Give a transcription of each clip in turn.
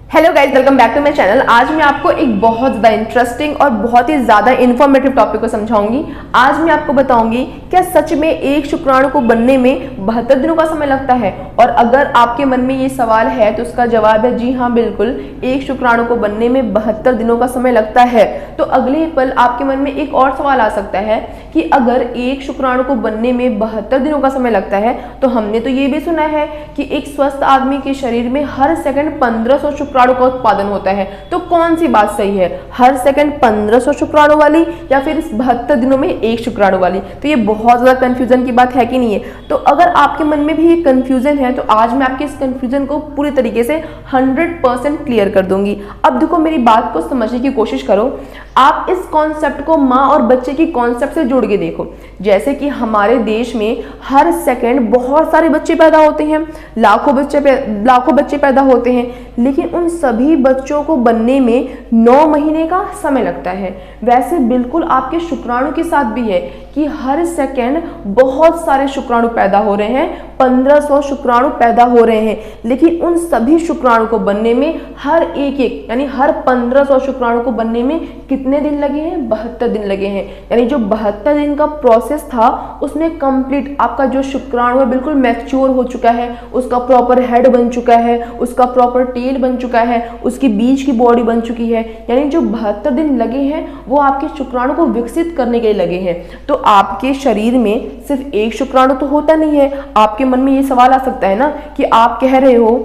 Hello guys, welcome back to my channel. आज मैं आपको एक बहुत ज़्यादा इंटरेस्टिंग और बहुत ही ज़्यादा इन्फॉर्मेटिव टॉपिक को समझाऊंगी। आज मैं आपको बताऊंगी क्या सच में एक शुक्राणु को बनने में 72 दिनों का समय लगता है। और अगर आपके मन में ये सवाल है तो उसका जवाब है जी हाँ, बिल्कुल एक शुक्राणु को बनने में 72 दिनों का समय लगता है। तो अगले पल आपके मन में एक और सवाल आ सकता है कि अगर एक शुक्राणु को बनने में 72 दिनों का समय लगता है तो हमने तो ये भी सुना है कि एक स्वस्थ आदमी के शरीर में हर सेकंड 1500 शुक्राणु का उत्पादन होता है। तो कौन सी बात सही है, हर सेकंड 1500 शुक्राणु वाली या फिर इस 72 दिनों में एक शुक्राणु वाली? तो ये बहुत ज्यादा कंफ्यूजन की बात है कि नहीं है? तो अगर आपके मन में भी ये कंफ्यूजन है तो आज मैं आपके इस कंफ्यूजन को पूरी तरीके से 100% क्लियर कर दूंगी। अब देखो, मेरी बात को समझने की कोशिश करो। आप इस कॉन्सेप्ट को माँ और बच्चे की कॉन्सेप्ट से जोड़ के देखो। जैसे कि हमारे देश में हर सेकंड बहुत सारे बच्चे पैदा होते हैं, लाखों बच्चे पैदा होते हैं, लेकिन उन सभी बच्चों को बनने में 9 महीने का समय लगता है। वैसे बिल्कुल आपके शुक्राणु के साथ भी है कि हर सेकंड बहुत सारे शुक्राणु पैदा हो रहे हैं, 1500 शुक्राणु पैदा हो रहे हैं, लेकिन उन सभी शुक्राणु को बनने में हर एक यानी हर 1500 शुक्राणु को बनने में कितने दिन लगे हैं? 72 दिन लगे हैं। यानी जो 72 दिन का प्रोसेस था उसमें कंप्लीट आपका जो शुक्राणु है बिल्कुल मैच्योर हो चुका है, उसका प्रॉपर हेड बन चुका है, उसका प्रॉपर टेल बन चुका है, उसकी बीच की बॉडी बन चुकी है। यानी जो 72 दिन लगे हैं वो आपके शुक्राणु को विकसित करने के लिए लगे हैं। तो आपके शरीर में सिर्फ एक शुक्राणु तो होता नहीं है। आपके मन में ये सवाल आ सकता है ना कि आप कह रहे हो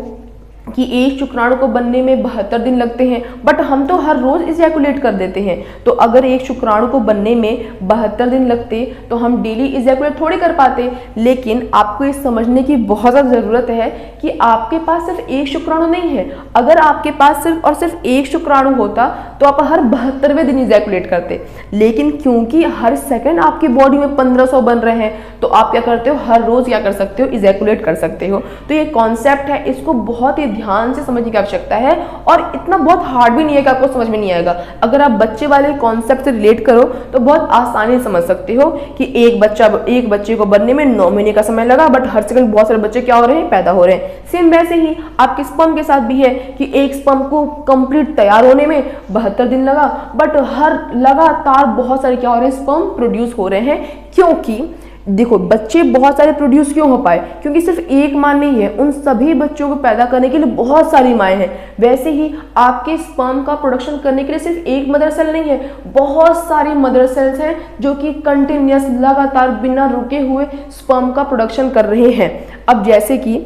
कि एक शुक्राणु को बनने में 72 दिन लगते हैं, बट हम तो हर रोज इजैकुलेट कर देते हैं। तो अगर एक शुक्राणु को बनने में 72 दिन लगते तो हम डेली इजैकुलेट थोड़ी कर पाते। लेकिन आपको ये समझने की बहुत ज़्यादा ज़रूरत है कि आपके पास सिर्फ एक शुक्राणु नहीं है। अगर आपके पास सिर्फ और सिर्फ एक शुक्राणु होता तो आप हर 72वें दिन इजैकुलेट करते। लेकिन क्योंकि हर सेकंड आपकी बॉडी में 1500 बन रहे हैं तो आप क्या करते हो, हर रोज क्या कर सकते हो, इजैकुलेट कर सकते हो। तो ये कॉन्सेप्ट है, इसको बहुत ही ध्यान से समझने की आवश्यकता है और इतना बहुत हार्ड भी नहीं है कि आपको समझ में नहीं आएगा। अगर आप बच्चे वाले कॉन्सेप्ट से रिलेट करो तो बहुत आसानी से समझ सकते हो कि एक बच्चे को बनने में 9 महीने का समय लगा, बट हर सेकंड बहुत सारे बच्चे क्या हो रहे हैं, पैदा हो रहे हैं। सेम वैसे ही आपके स्पर्म के साथ भी है कि एक स्पर्म को कंप्लीट तैयार होने में 72 दिन लगा, बट हर लगातार बहुत सारे क्या हो रहे हैं, स्पर्म प्रोड्यूस हो रहे हैं। क्योंकि देखो, बच्चे बहुत सारे प्रोड्यूस क्यों हो पाए? क्योंकि सिर्फ एक माँ नहीं है, उन सभी बच्चों को पैदा करने के लिए बहुत सारी माएँ हैं। वैसे ही आपके स्पर्म का प्रोडक्शन करने के लिए सिर्फ एक मदर सेल नहीं है, बहुत सारी मदर सेल्स हैं जो कि कंटिन्यूअस लगातार बिना रुके हुए स्पर्म का प्रोडक्शन कर रहे हैं। अब जैसे कि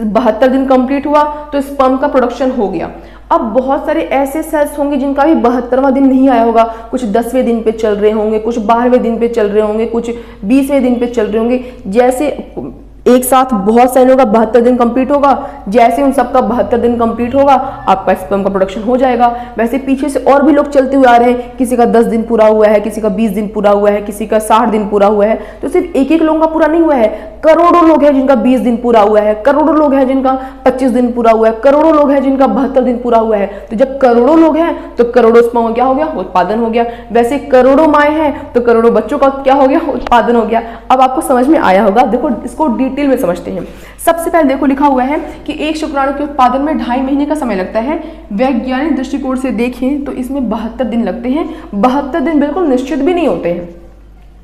72 दिन कंप्लीट हुआ तो स्पर्म का प्रोडक्शन हो गया। अब बहुत सारे ऐसे सेल्स होंगे जिनका भी 72वां दिन नहीं आया होगा, कुछ 10वें दिन पे चल रहे होंगे, कुछ 12वें दिन पे चल रहे होंगे, कुछ 20वें दिन पे चल रहे होंगे। जैसे एक साथ बहुत सारे लोगों का 72 दिन कंप्लीट होगा, जैसे उन सबका 72 दिन कंप्लीट होगा आपका स्पर्म का प्रोडक्शन हो जाएगा। वैसे पीछे से और भी लोग चलते हुए आ रहे हैं, किसी का 10 दिन पूरा हुआ है, किसी का 20 दिन पूरा हुआ है, किसी का 60 दिन पूरा हुआ है। तो सिर्फ एक लोगों का पूरा नहीं हुआ है, करोड़ों लोग हैं जिनका 20 दिन पूरा हुआ है, करोड़ों लोग हैं जिनका 25 दिन पूरा हुआ है, करोड़ों लोग हैं जिनका 72 दिन पूरा हुआ है। तो जब करोड़ों लोग हैं तो करोड़ों स्पर्म क्या हो गया, उत्पादन हो गया। वैसे करोड़ों माएँ हैं तो करोड़ों बच्चों का क्या हो गया, उत्पादन हो गया। अब आपको समझ में आया होगा। देखो, इसको डिटेल में समझते हैं। सबसे पहले देखो, लिखा हुआ है कि एक शुक्राणु के उत्पादन में 2.5 महीने का समय लगता है। वैज्ञानिक दृष्टिकोण से देखें तो इसमें 72 दिन लगते हैं। 72 दिन बिल्कुल निश्चित भी नहीं होते हैं।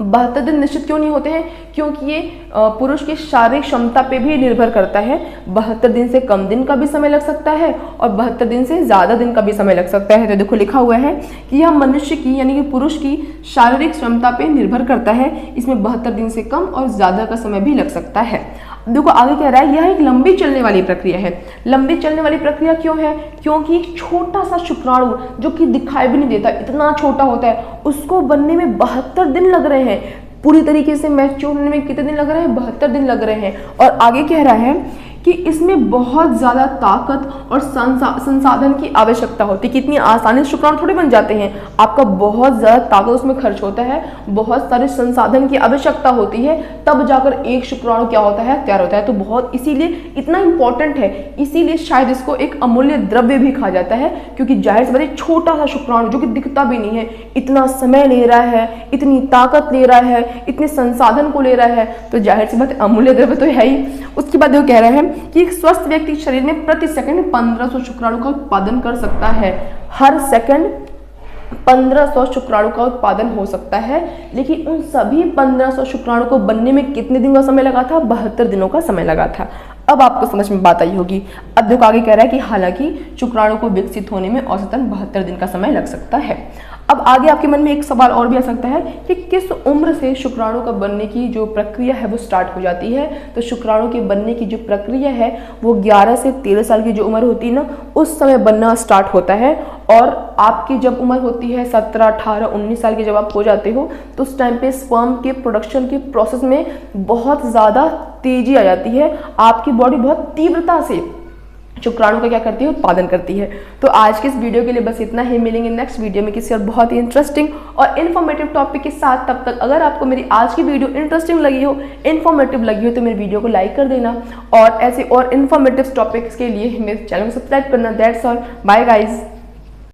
72 दिन निश्चित क्यों नहीं होते हैं? क्योंकि ये पुरुष की शारीरिक क्षमता पे भी निर्भर करता है। 72 दिन से कम दिन का भी समय लग सकता है और 72 दिन से ज़्यादा दिन का भी समय लग सकता है। तो देखो, लिखा हुआ है कि यह मनुष्य की यानी कि पुरुष की शारीरिक क्षमता पे निर्भर करता है। इसमें 72 दिन से कम और ज़्यादा का समय भी लग सकता है। देखो, आगे कह रहा है यह एक लंबी चलने वाली प्रक्रिया है। लंबी चलने वाली प्रक्रिया क्यों है? क्योंकि एक छोटा सा शुक्राणु जो कि दिखाई भी नहीं देता, इतना छोटा होता है, उसको बनने में 72 दिन लग रहे हैं। पूरी तरीके से मैच्योर होने में कितने दिन लग रहे हैं? 72 दिन लग रहे हैं। और आगे कह रहा है कि इसमें बहुत ज़्यादा ताकत और संसाधन की आवश्यकता होती है। कितनी आसानी से शुक्राणु थोड़े बन जाते हैं, आपका बहुत ज़्यादा ताकत उसमें खर्च होता है, बहुत सारे संसाधन की आवश्यकता होती है, तब जाकर एक शुक्राणु क्या होता है, तैयार होता है। तो बहुत इसीलिए इतना इंपॉर्टेंट है, इसीलिए शायद इसको एक अमूल्य द्रव्य भी कहा जाता है। क्योंकि जाहिर सी बात है, छोटा सा शुक्राणु जो कि दिखता भी नहीं है, इतना समय ले रहा है, इतनी ताकत ले रहा है, इतने संसाधन को ले रहा है, तो जाहिर सी बात अमूल्य द्रव्य तो है ही। उसके बाद वो कह रहे हैं कि एक स्वस्थ व्यक्ति शरीर में प्रति सेकंड 1500 शुक्राणु का उत्पादन कर सकता है। हर सेकंड 1500 शुक्राणु का उत्पादन हो सकता है, लेकिन उन सभी 1500 शुक्राणु को बनने में कितने दिन का समय लगा था? 72 दिनों का समय लगा था। अब आपको समझ में बात आई होगी। अब देखो आगे कह रहा है कि हालांकि शुक्राणु को विकसित होने में औसतन 72 दिन का समय लग सकता है। अब आगे आपके मन में एक सवाल और भी आ सकता है कि किस उम्र से शुक्राणु का बनने की जो प्रक्रिया है वो स्टार्ट हो जाती है। तो शुक्राणु के बनने की जो प्रक्रिया है वो 11 से 13 साल की जो उम्र होती है ना, उस समय बनना स्टार्ट होता है। और आपकी जब उम्र होती है 17, 18, 19 साल की जब आप हो जाते हो तो उस टाइम पे स्पर्म के प्रोडक्शन के प्रोसेस में बहुत ज़्यादा तेजी आ जाती है। आपकी बॉडी बहुत तीव्रता से शुक्राणु का क्या करती है? उत्पादन करती है। तो आज के इस वीडियो के लिए बस इतना ही। मिलेंगे नेक्स्ट वीडियो में किसी और बहुत ही इंटरेस्टिंग और इन्फॉर्मेटिव टॉपिक के साथ। तब तक अगर आपको मेरी आज की वीडियो इंटरेस्टिंग लगी हो, इन्फॉर्मेटिव लगी हो, तो मेरी वीडियो को लाइक कर देना और ऐसे और इन्फॉर्मेटिव टॉपिक्स के लिए मेरे चैनल को सब्सक्राइब करना। That's all, bye guys.